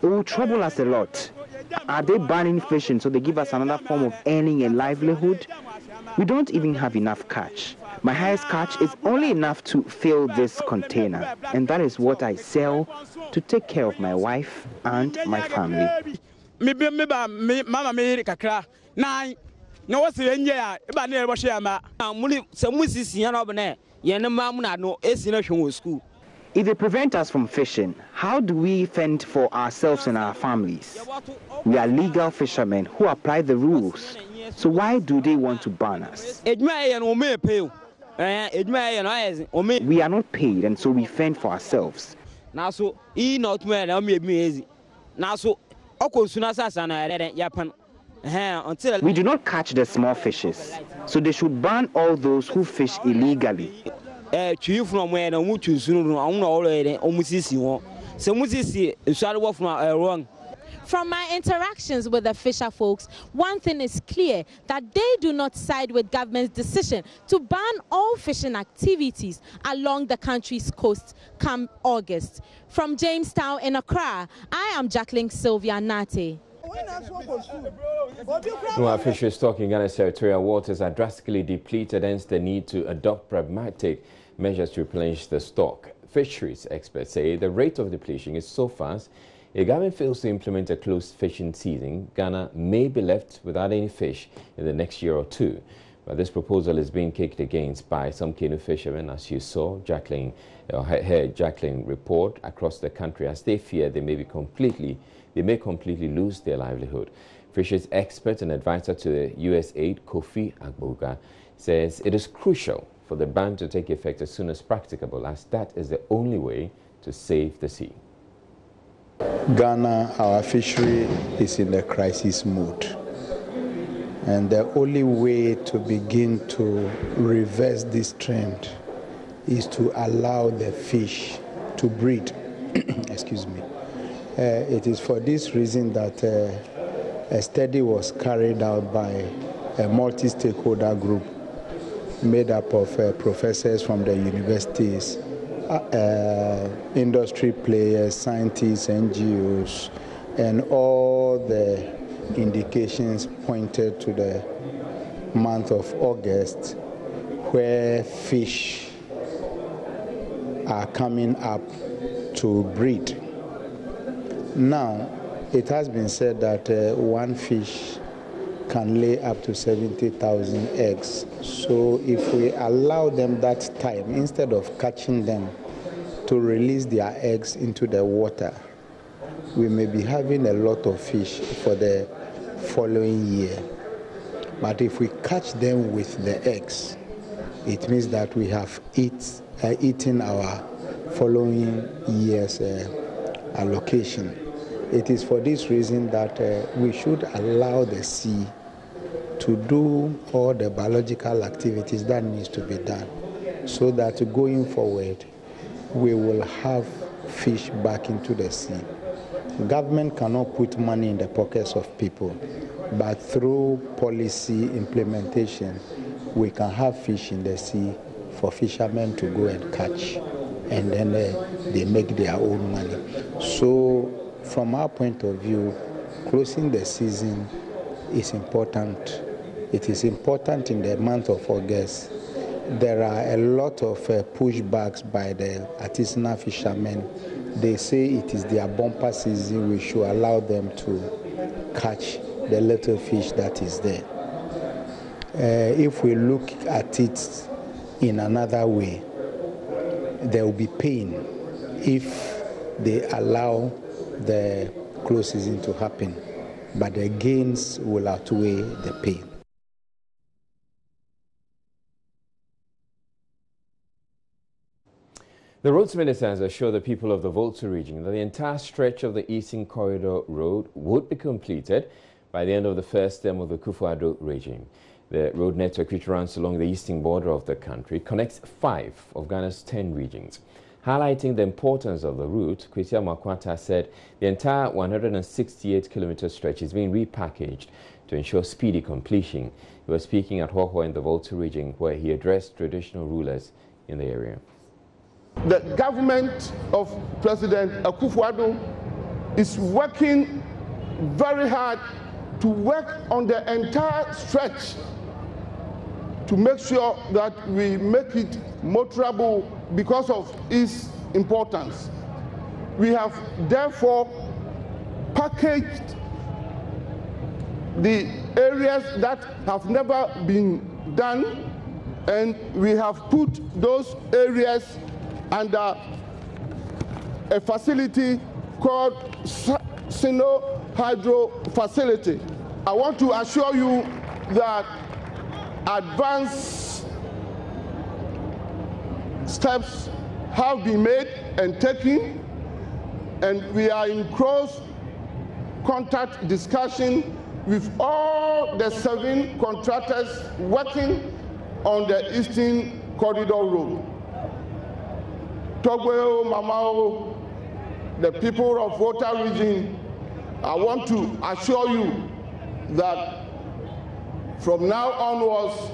it will trouble us a lot. Are they banning fishing so they give us another form of earning a livelihood? We don't even have enough catch. My highest catch is only enough to fill this container, and that is what I sell to take care of my wife and my family. If they prevent us from fishing, how do we fend for ourselves and our families? We are legal fishermen who apply the rules. So why do they want to ban us? We are not paid, and so we fend for ourselves. We do not catch the small fishes, so they should ban all those who fish illegally. From my interactions with the fisher folks, one thing is clear, that they do not side with government's decision to ban all fishing activities along the country's coast come August. From Jamestown in Accra, I am Jacqueline Sylvia Nate. While fisheries stock in Ghana's territorial waters are drastically depleted, hence the need to adopt pragmatic measures to replenish the stock. Fisheries experts say the rate of depletion is so fast, if government fails to implement a closed fishing season, Ghana may be left without any fish in the next year or two. But this proposal is being kicked against by some canoe fishermen, as you saw Jacqueline report across the country, as they fear they may completely lose their livelihood. Fisheries expert and advisor to the USAID, Kofi Agboga, says it is crucial for the ban to take effect as soon as practicable, as that is the only way to save the sea. Ghana, our fishery is in a crisis mode. And the only way to begin to reverse this trend is to allow the fish to breed. Excuse me. It is for this reason that a study was carried out by a multi-stakeholder group made up of professors from the universities, industry players, scientists, NGOs, and all the indications pointed to the month of August, where fish are coming up to breed. Now, it has been said that one fish can lay up to 70,000 eggs. So if we allow them that time, instead of catching them, to release their eggs into the water, we may be having a lot of fish for the following year. But if we catch them with the eggs, it means that we have eaten our following year's allocation. It is for this reason that we should allow the sea to do all the biological activities that needs to be done, so that going forward we will have fish back into the sea. Government cannot put money in the pockets of people, but through policy implementation, we can have fish in the sea for fishermen to go and catch, and then they make their own money. So from our point of view, closing the season is important. It is important in the month of August. There are a lot of pushbacks by the artisanal fishermen. They say it is their bumper season, we should allow them to catch the little fish that is there. If we look at it in another way, there will be pain if they allow the close season to happen, but the gains will outweigh the pain. The roads minister has assured the people of the Volta region that the entire stretch of the Eastern Corridor Road would be completed by the end of the first term of the Kufuor regime. The road network, which runs along the eastern border of the country, connects 5 of Ghana's 10 regions. Highlighting the importance of the route, Kwesi Amakwata said the entire 168-kilometer stretch is being repackaged to ensure speedy completion. He was speaking at Waterway in the Volta region, where he addressed traditional rulers in the area. The government of President Akufo-Addo is working very hard to work on the entire stretch to make sure that we make it motorable because of its importance. We have therefore packaged the areas that have never been done, and we have put those areas under a facility called Sino Hydro Facility. I want to assure you that advanced steps have been made and taken, and we are in close contact discussion with all the 7 contractors working on the Eastern Corridor Road. Togweo, Mamao, the people of Volta region, I want to assure you that from now onwards,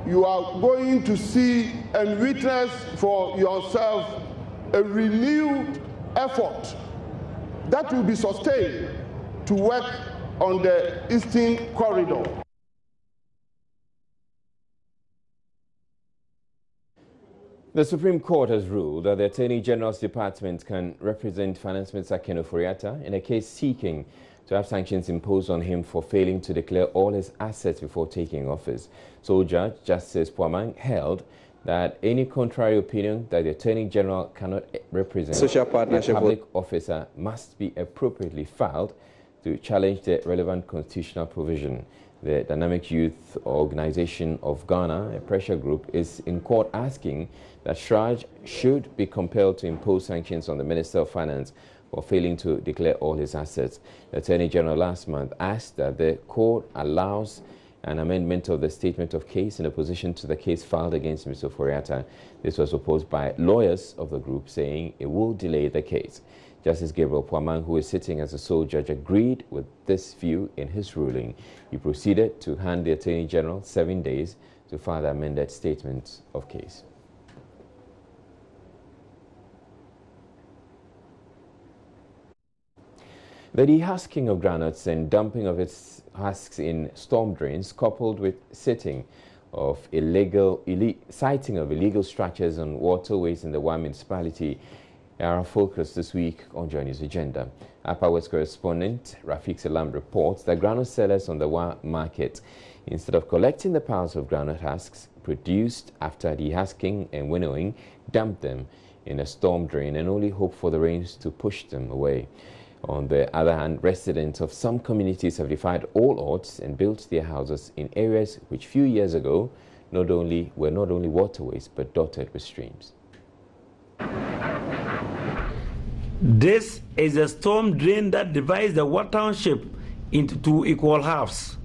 you are going to see and witness for yourself a renewed effort that will be sustained to work on the Eastern Corridor. The Supreme Court has ruled that the Attorney General's Department can represent Finance Minister Ken Ofori-Atta in a case seeking to have sanctions imposed on him for failing to declare all his assets before taking office. So Judge Justice Puamang held that any contrary opinion that the Attorney General cannot represent a public officer must be appropriately filed to challenge the relevant constitutional provision. The Dynamic Youth Organization of Ghana, a pressure group, is in court asking that Shraj should be compelled to impose sanctions on the Minister of Finance for failing to declare all his assets. The Attorney General last month asked that the court allows an amendment of the statement of case in opposition to the case filed against Mr. Ofori-Atta. This was opposed by lawyers of the group, saying it will delay the case. Justice Gabriel Puamang, who is sitting as a sole judge, agreed with this view in his ruling. He proceeded to hand the Attorney General 7 days to file the amended statement of case. The dehusking of groundnuts and dumping of its husks in storm drains, coupled with siting of illegal structures on waterways in the Wa municipality, are our focus this week on Joy News Agenda. Upper West correspondent Rafiq Salam reports that groundnut sellers on the Wa market, instead of collecting the piles of groundnut husks produced after dehusking and winnowing, dump them in a storm drain and only hope for the rains to push them away. On the other hand, residents of some communities have defied all odds and built their houses in areas which few years ago were not only waterways but dotted with streams. This is a storm drain that divides the Wa township into 2 equal halves.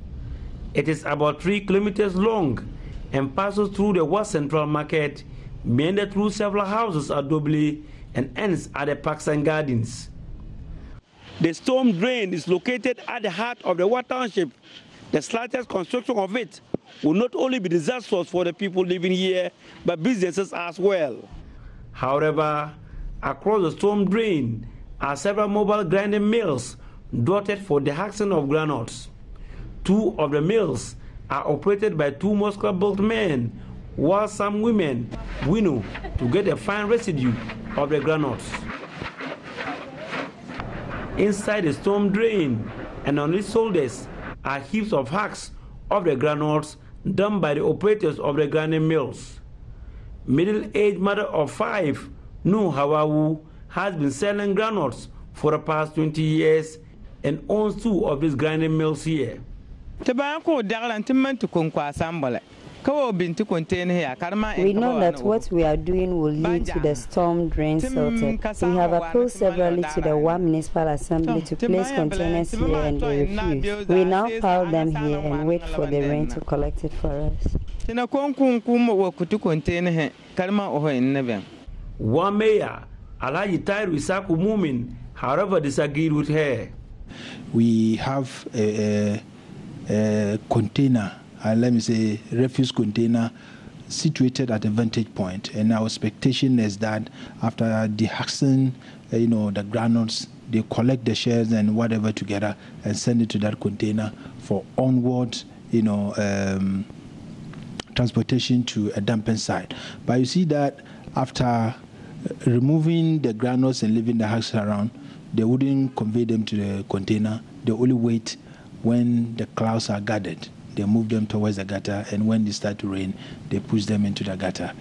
It is about 3 kilometers long and passes through the Wa Central Market, meandered through several houses at Doble, and ends at the Parks and Gardens. The storm drain is located at the heart of the Water Township. The slightest construction of it will not only be disastrous for the people living here, but businesses as well. However, across the storm drain are several mobile grinding mills dotted for the husking of granules. 2 of the mills are operated by 2 muscular-built men, while some women winnow to get a fine residue of the granules. Inside the storm drain and on its shoulders are heaps of husks of the granules done by the operators of the grinding mills. Middle-aged mother of 5, Nu Hawawu, has been selling granules for the past 20 years and owns 2 of these grinding mills here. We know that what we are doing will lead to the storm drain filter. We have approached severally to the Wa Municipal Assembly to place containers here and they refuse. We now pile them here and wait for the rain to collect it for us. One mayor, attire Risaku Mumin, however, disagreed with her. We have a container, let me say refuse container, situated at a vantage point, and our expectation is that after dehusking, the granules, they collect the shells and whatever together and send it to that container for onward, transportation to a dumping site. But you see that after removing the granules and leaving the husks around, they wouldn't convey them to the container. They only wait when the clouds are gathered. They move them towards the gutter, and when they start to rain, they push them into the gutter.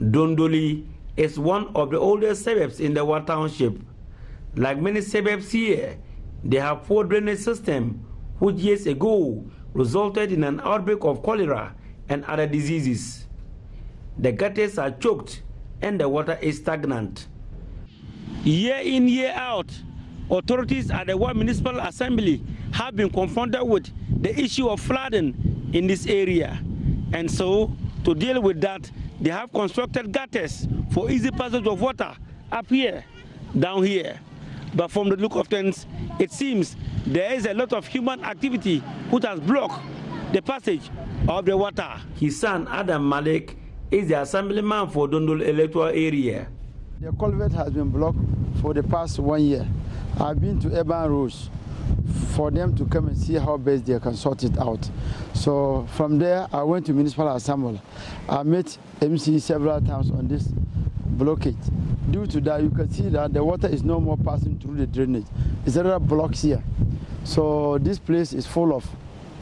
Dondoli is one of the oldest suburbs in the Water Township. Like many suburbs here, they have poor drainage system, which years ago resulted in an outbreak of cholera and other diseases. The gutters are choked and the water is stagnant. Year in, year out, authorities at the Wa Municipal Assembly have been confronted with the issue of flooding in this area. And so, to deal with that, they have constructed gutters for easy passage of water up here, down here. But from the look of things, it seems there is a lot of human activity which has blocked the passage of the water. His son, Adam Malik, is the assemblyman for Dondol electoral area. The culvert has been blocked for the past 1 year. I've been to Urban Roads for them to come and see how best they can sort it out. So from there, I went to Municipal Assembly. I met MC several times on this blockage. Due to that, you can see that the water is no more passing through the drainage. It's there are blocks here. So this place is full of,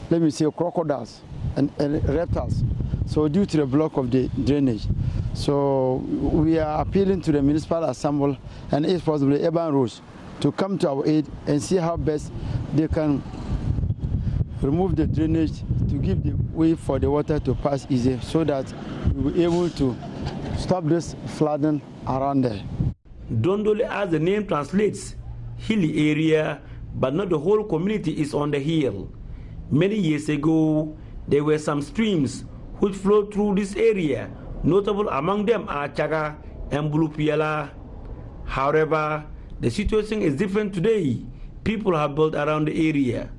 let me say, crocodiles and reptiles. So due to the block of the drainage. So we are appealing to the Municipal Assembly and if possible Urban Roads to come to our aid and see how best they can remove the drainage to give the way for the water to pass easy so that we will be able to stop this flooding around there. Dondoli, as the name translates, hilly area, but not the whole community is on the hill. Many years ago, there were some streams which flowed through this area. Notable among them are Chaga and Bulupiala. However, the situation is different today. People have built around the area.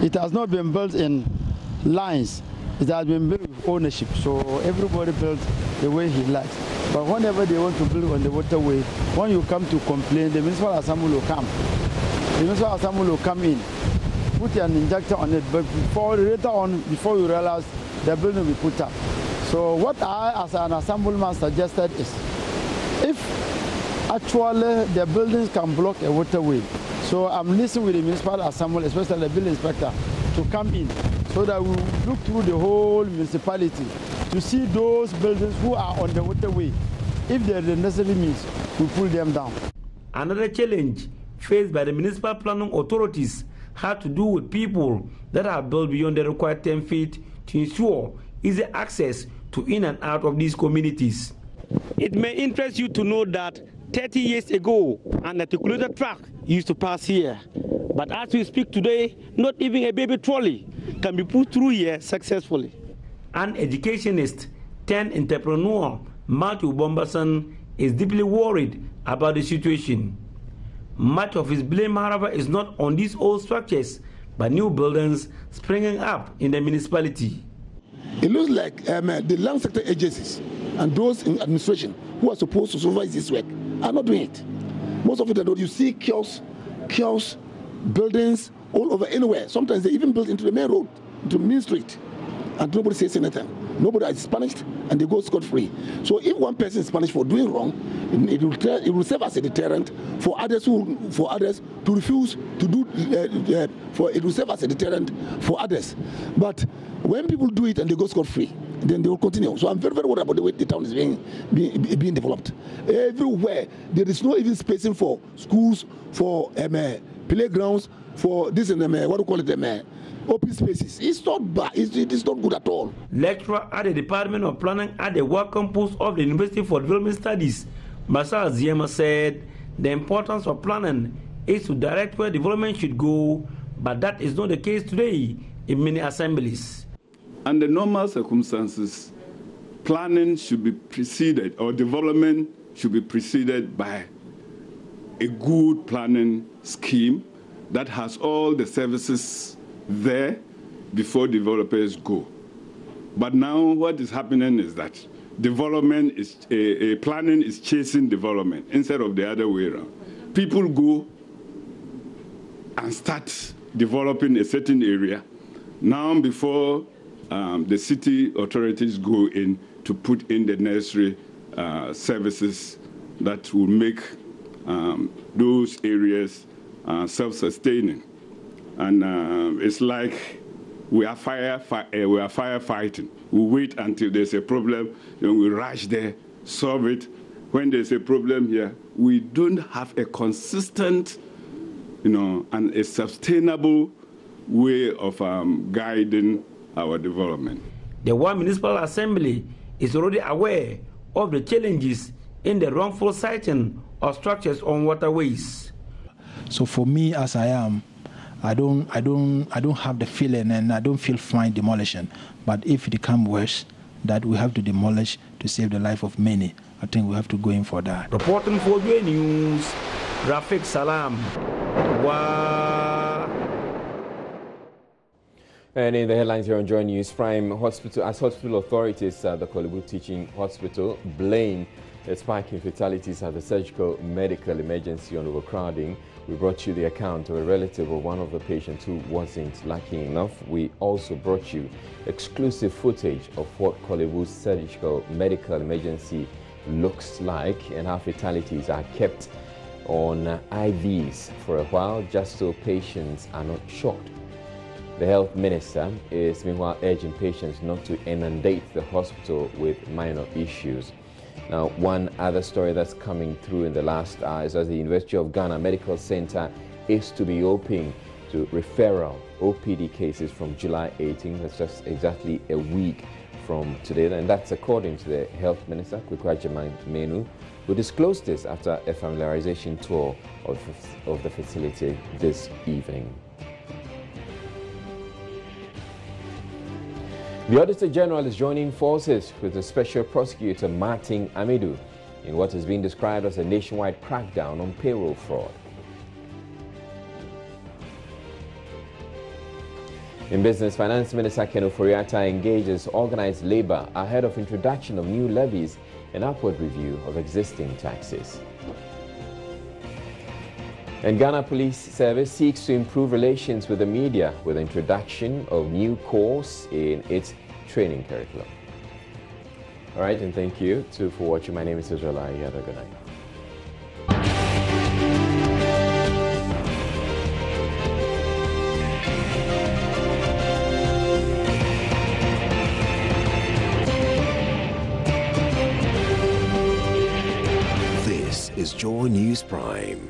It has not been built in lines. It has been built with ownership. So everybody builds the way he likes. But whenever they want to build on the waterway, when you come to complain, the Municipal Assembly will come. The Municipal Assembly will come in, put an injector on it, but before you realize, the building will be put up. So what I, as an assemblyman, suggested is, if actually the buildings can block a waterway, so I'm listening with the Municipal Assembly, especially the building inspector, to come in, so that we look through the whole municipality to see those buildings who are on the waterway. If there is the necessary means, we pull them down. Another challenge faced by the municipal planning authorities had to do with people that are built beyond the required 10 feet to ensure easy access to in and out of these communities. It may interest you to know that 30 years ago, an articulated truck used to pass here. But as we speak today, not even a baby trolley can be put through here successfully. An educationist turned entrepreneur, Matthew Bomberson, is deeply worried about the situation. Much of his blame, however, is not on these old structures, but new buildings springing up in the municipality. It looks like the land sector agencies and those in administration who are supposed to supervise this work are not doing it. Most of it, you see kiosks, buildings all over anywhere. Sometimes they even build into the main road, into the main street, and nobody says anything. Nobody is punished, and they go scot-free. So if one person is punished for doing wrong, it will serve as a deterrent for others to refuse to do. It will serve as a deterrent for others. But when people do it and they go scot-free, then they will continue. So I'm very, very worried about the way the town is being developed. Everywhere there is no even spacing for schools, for playgrounds, for this and what do you call it? Open spaces. It's not bad. It is not good at all. Lecturer at the Department of Planning at the Work Campus of the University for Development Studies, Masal Ziema, said the importance of planning is to direct where development should go, but that is not the case today in many assemblies. Under normal circumstances, planning should be preceded, or development should be preceded by a good planning scheme that has all the services there before developers go. But now what is happening is that development is planning is chasing development instead of the other way around. People go and start developing a certain area now before the city authorities go in to put in the necessary services that will make those areas self-sustaining. And it's like we are firefighting. We wait until there's a problem, then we rush there, solve it. When there's a problem here, we don't have a consistent, and a sustainable way of guiding our development. The One Municipal Assembly is already aware of the challenges in the wrongful siting of structures on waterways. So for me, as I am, I don't have the feeling, and I don't feel fine demolition. But if it becomes worse, that we have to demolish to save the life of many, I think we have to go in for that. Reporting for Waterway News, Rafik Salam. And in the headlines here on Joy News Prime, hospital authorities at the Kolebu Teaching Hospital blame a spike in fatalities at the surgical medical emergency on overcrowding. We brought you the account of a relative of one of the patients who wasn't lucky enough. We also brought you exclusive footage of what Kolebu's surgical medical emergency looks like and how fatalities are kept on IVs for a while just so patients are not shocked. The health minister is meanwhile urging patients not to inundate the hospital with minor issues. Now, one other story that's coming through in the last hour is that the University of Ghana Medical Center is to be open to referral OPD cases from July 18th. That's just exactly a week from today, and that's according to the health minister, Kwekwajaman Menu, who disclosed this after a familiarization tour of the facility this evening. The Auditor General is joining forces with the Special Prosecutor Martin Amidu in what has been described as a nationwide crackdown on payroll fraud. In business, Finance Minister Ken Ofori-Atta engages organized labor ahead of introduction of new levies and upward review of existing taxes. And Ghana Police Service seeks to improve relations with the media with the introduction of new course in its training curriculum. All right, and thank you for watching. My name is Israel. You have a good night. This is Joy News Prime.